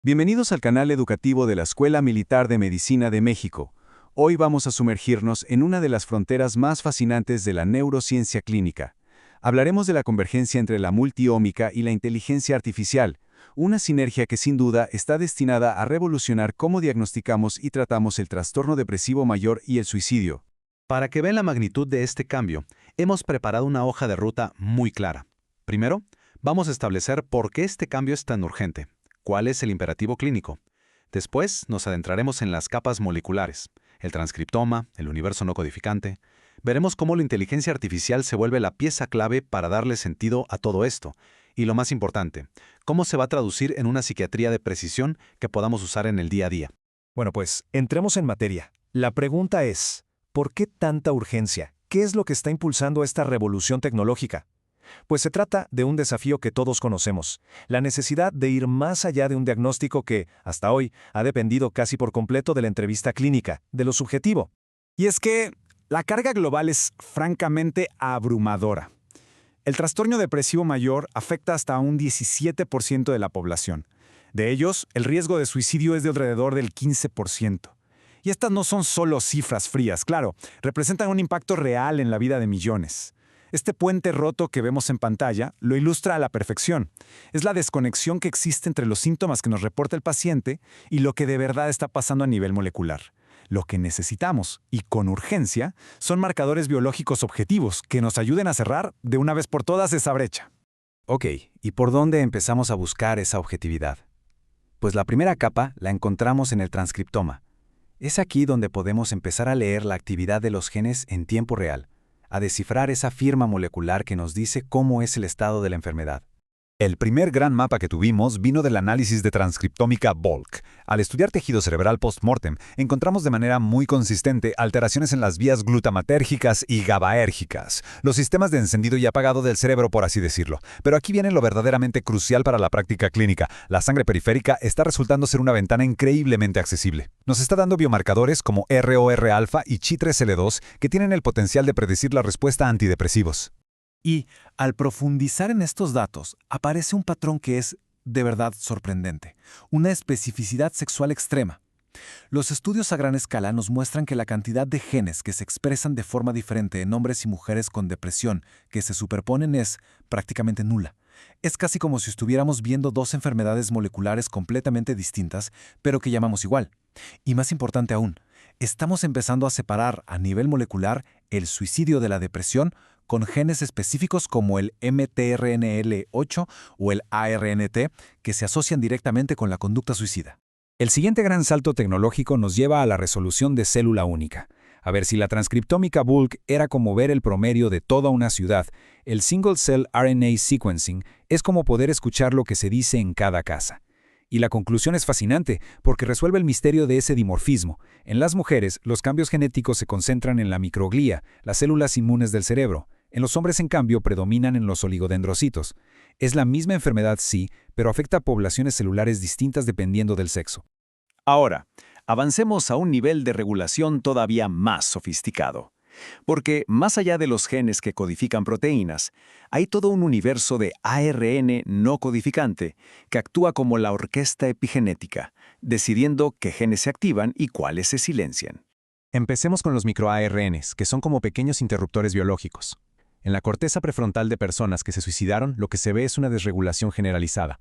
Bienvenidos al canal educativo de la Escuela Militar de Medicina de México. Hoy vamos a sumergirnos en una de las fronteras más fascinantes de la neurociencia clínica. Hablaremos de la convergencia entre la multiómica y la inteligencia artificial, una sinergia que sin duda está destinada a revolucionar cómo diagnosticamos y tratamos el trastorno depresivo mayor y el suicidio. Para que vean la magnitud de este cambio, hemos preparado una hoja de ruta muy clara. Primero, vamos a establecer por qué este cambio es tan urgente. ¿Cuál es el imperativo clínico? Después nos adentraremos en las capas moleculares, el transcriptoma, el universo no codificante. Veremos cómo la inteligencia artificial se vuelve la pieza clave para darle sentido a todo esto. Y lo más importante, cómo se va a traducir en una psiquiatría de precisión que podamos usar en el día a día. Bueno, pues entremos en materia. La pregunta es, ¿por qué tanta urgencia? ¿Qué es lo que está impulsando esta revolución tecnológica? Pues se trata de un desafío que todos conocemos, la necesidad de ir más allá de un diagnóstico que, hasta hoy, ha dependido casi por completo de la entrevista clínica, de lo subjetivo. Y es que la carga global es francamente abrumadora. El trastorno depresivo mayor afecta hasta a un 17% de la población. De ellos, el riesgo de suicidio es de alrededor del 15%. Y estas no son solo cifras frías, claro, representan un impacto real en la vida de millones. Este puente roto que vemos en pantalla lo ilustra a la perfección. Es la desconexión que existe entre los síntomas que nos reporta el paciente y lo que de verdad está pasando a nivel molecular. Lo que necesitamos, y con urgencia, son marcadores biológicos objetivos que nos ayuden a cerrar de una vez por todas esa brecha. Ok, ¿y por dónde empezamos a buscar esa objetividad? Pues la primera capa la encontramos en el transcriptoma. Es aquí donde podemos empezar a leer la actividad de los genes en tiempo real, a descifrar esa firma molecular que nos dice cómo es el estado de la enfermedad. El primer gran mapa que tuvimos vino del análisis de transcriptómica Bulk. Al estudiar tejido cerebral post-mortem, encontramos de manera muy consistente alteraciones en las vías glutamatérgicas y GABAérgicas, los sistemas de encendido y apagado del cerebro, por así decirlo. Pero aquí viene lo verdaderamente crucial para la práctica clínica. La sangre periférica está resultando ser una ventana increíblemente accesible. Nos está dando biomarcadores como ROR-alfa y Chi3L2 que tienen el potencial de predecir la respuesta a antidepresivos. Y, al profundizar en estos datos, aparece un patrón que es, de verdad, sorprendente. Una especificidad sexual extrema. Los estudios a gran escala nos muestran que la cantidad de genes que se expresan de forma diferente en hombres y mujeres con depresión que se superponen es prácticamente nula. Es casi como si estuviéramos viendo dos enfermedades moleculares completamente distintas, pero que llamamos igual. Y más importante aún, estamos empezando a separar a nivel molecular el suicidio de la depresión con genes específicos como el mTRNL8 o el ARNT que se asocian directamente con la conducta suicida. El siguiente gran salto tecnológico nos lleva a la resolución de célula única. A ver, si la transcriptómica Bulk era como ver el promedio de toda una ciudad, el Single Cell RNA Sequencing es como poder escuchar lo que se dice en cada casa. Y la conclusión es fascinante, porque resuelve el misterio de ese dimorfismo. En las mujeres, los cambios genéticos se concentran en la microglía, las células inmunes del cerebro. En los hombres, en cambio, predominan en los oligodendrocitos. Es la misma enfermedad, sí, pero afecta a poblaciones celulares distintas dependiendo del sexo. Ahora, avancemos a un nivel de regulación todavía más sofisticado. Porque, más allá de los genes que codifican proteínas, hay todo un universo de ARN no codificante que actúa como la orquesta epigenética, decidiendo qué genes se activan y cuáles se silencian. Empecemos con los microARNs, que son como pequeños interruptores biológicos. En la corteza prefrontal de personas que se suicidaron, lo que se ve es una desregulación generalizada.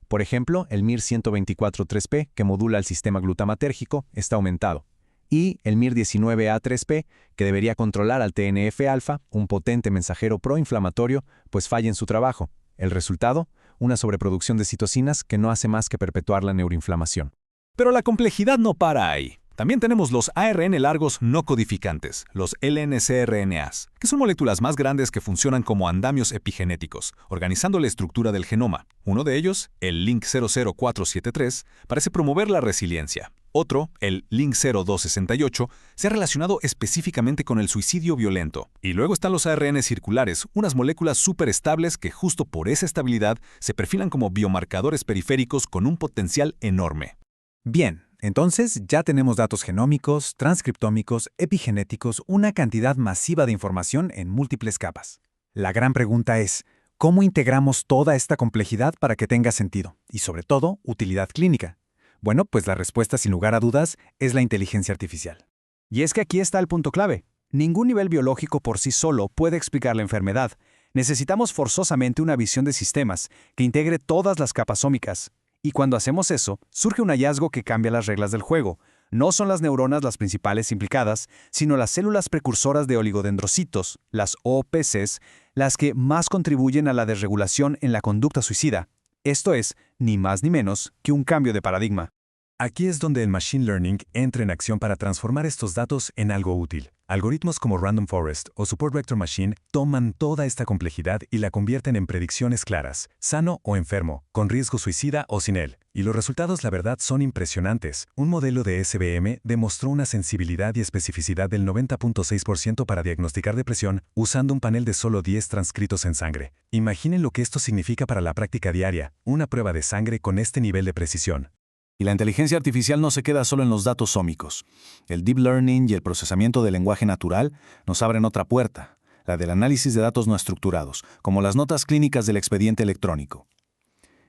Por ejemplo, el MIR124-3P, que modula el sistema glutamatérgico, está aumentado. Y el MIR19A3P, que debería controlar al TNF-alfa, un potente mensajero proinflamatorio, pues falla en su trabajo. El resultado, una sobreproducción de citocinas que no hace más que perpetuar la neuroinflamación. Pero la complejidad no para ahí. También tenemos los ARN largos no codificantes, los LNCRNAs, que son moléculas más grandes que funcionan como andamios epigenéticos, organizando la estructura del genoma. Uno de ellos, el LINK00473, parece promover la resiliencia. Otro, el LINK0268, se ha relacionado específicamente con el suicidio violento. Y luego están los ARN circulares, unas moléculas superestables que justo por esa estabilidad se perfilan como biomarcadores periféricos con un potencial enorme. Bien, entonces ya tenemos datos genómicos, transcriptómicos, epigenéticos, una cantidad masiva de información en múltiples capas. La gran pregunta es, ¿cómo integramos toda esta complejidad para que tenga sentido y, sobre todo, utilidad clínica? Bueno, pues la respuesta sin lugar a dudas es la inteligencia artificial. Y es que aquí está el punto clave. Ningún nivel biológico por sí solo puede explicar la enfermedad. Necesitamos forzosamente una visión de sistemas que integre todas las capas ómicas. Y cuando hacemos eso, surge un hallazgo que cambia las reglas del juego. No son las neuronas las principales implicadas, sino las células precursoras de oligodendrocitos, las OPCs, las que más contribuyen a la desregulación en la conducta suicida. Esto es, ni más ni menos, que un cambio de paradigma. Aquí es donde el Machine Learning entra en acción para transformar estos datos en algo útil. Algoritmos como Random Forest o Support Vector Machine toman toda esta complejidad y la convierten en predicciones claras, sano o enfermo, con riesgo suicida o sin él. Y los resultados, la verdad, son impresionantes. Un modelo de SBM demostró una sensibilidad y especificidad del 90.6% para diagnosticar depresión usando un panel de solo 10 transcritos en sangre. Imaginen lo que esto significa para la práctica diaria, una prueba de sangre con este nivel de precisión. Y la inteligencia artificial no se queda solo en los datos ómicos. El deep learning y el procesamiento del lenguaje natural nos abren otra puerta, la del análisis de datos no estructurados, como las notas clínicas del expediente electrónico.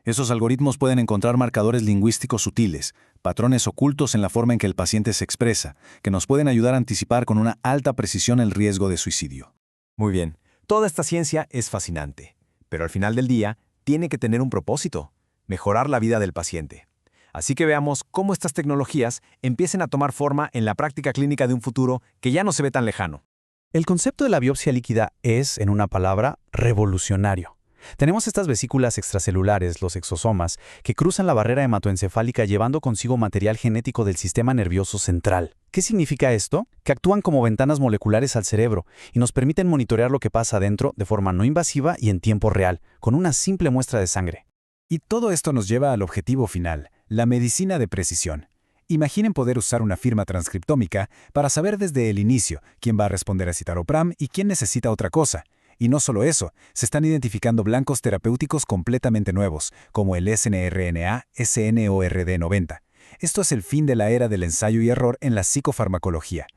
Esos algoritmos pueden encontrar marcadores lingüísticos sutiles, patrones ocultos en la forma en que el paciente se expresa, que nos pueden ayudar a anticipar con una alta precisión el riesgo de suicidio. Muy bien, toda esta ciencia es fascinante, pero al final del día tiene que tener un propósito: mejorar la vida del paciente. Así que veamos cómo estas tecnologías empiecen a tomar forma en la práctica clínica de un futuro que ya no se ve tan lejano. El concepto de la biopsia líquida es, en una palabra, revolucionario. Tenemos estas vesículas extracelulares, los exosomas, que cruzan la barrera hematoencefálica llevando consigo material genético del sistema nervioso central. ¿Qué significa esto? Que actúan como ventanas moleculares al cerebro y nos permiten monitorear lo que pasa adentro de forma no invasiva y en tiempo real, con una simple muestra de sangre. Y todo esto nos lleva al objetivo final, la medicina de precisión. Imaginen poder usar una firma transcriptómica para saber desde el inicio quién va a responder a citalopram y quién necesita otra cosa. Y no solo eso, se están identificando blancos terapéuticos completamente nuevos, como el snRNA SNORD90. Esto es el fin de la era del ensayo y error en la psicofarmacología.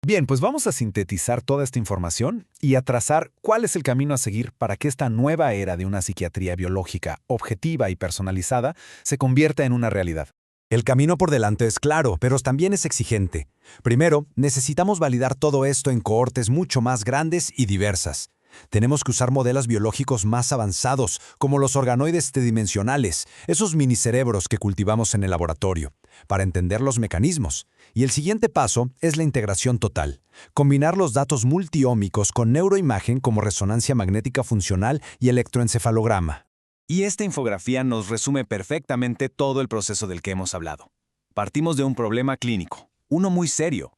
Bien, pues vamos a sintetizar toda esta información y a trazar cuál es el camino a seguir para que esta nueva era de una psiquiatría biológica, objetiva y personalizada se convierta en una realidad. El camino por delante es claro, pero también es exigente. Primero, necesitamos validar todo esto en cohortes mucho más grandes y diversas. Tenemos que usar modelos biológicos más avanzados, como los organoides tridimensionales, esos minicerebros que cultivamos en el laboratorio, para entender los mecanismos. Y el siguiente paso es la integración total. Combinar los datos multiómicos con neuroimagen como resonancia magnética funcional y electroencefalograma. Y esta infografía nos resume perfectamente todo el proceso del que hemos hablado. Partimos de un problema clínico, uno muy serio.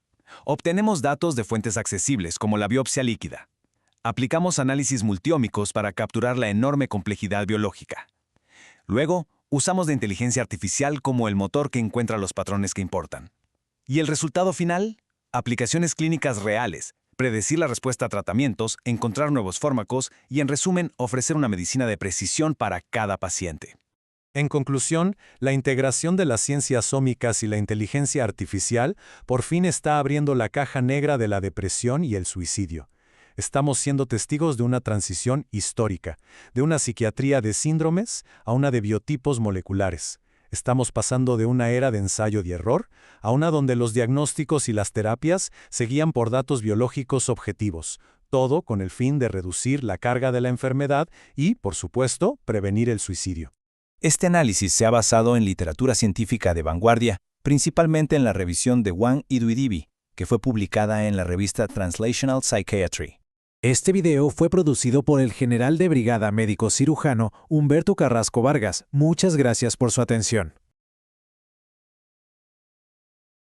Obtenemos datos de fuentes accesibles como la biopsia líquida. Aplicamos análisis multiómicos para capturar la enorme complejidad biológica. Luego, usamos la inteligencia artificial como el motor que encuentra los patrones que importan. ¿Y el resultado final? Aplicaciones clínicas reales, predecir la respuesta a tratamientos, encontrar nuevos fármacos y, en resumen, ofrecer una medicina de precisión para cada paciente. En conclusión, la integración de las ciencias ómicas y la inteligencia artificial por fin está abriendo la caja negra de la depresión y el suicidio. Estamos siendo testigos de una transición histórica, de una psiquiatría de síndromes a una de biotipos moleculares. Estamos pasando de una era de ensayo y error a una donde los diagnósticos y las terapias se guían por datos biológicos objetivos, todo con el fin de reducir la carga de la enfermedad y, por supuesto, prevenir el suicidio. Este análisis se ha basado en literatura científica de vanguardia, principalmente en la revisión de Wang y Duidibi, que fue publicada en la revista Translational Psychiatry. Este video fue producido por el general de brigada médico cirujano Humberto Carrasco Vargas. Muchas gracias por su atención.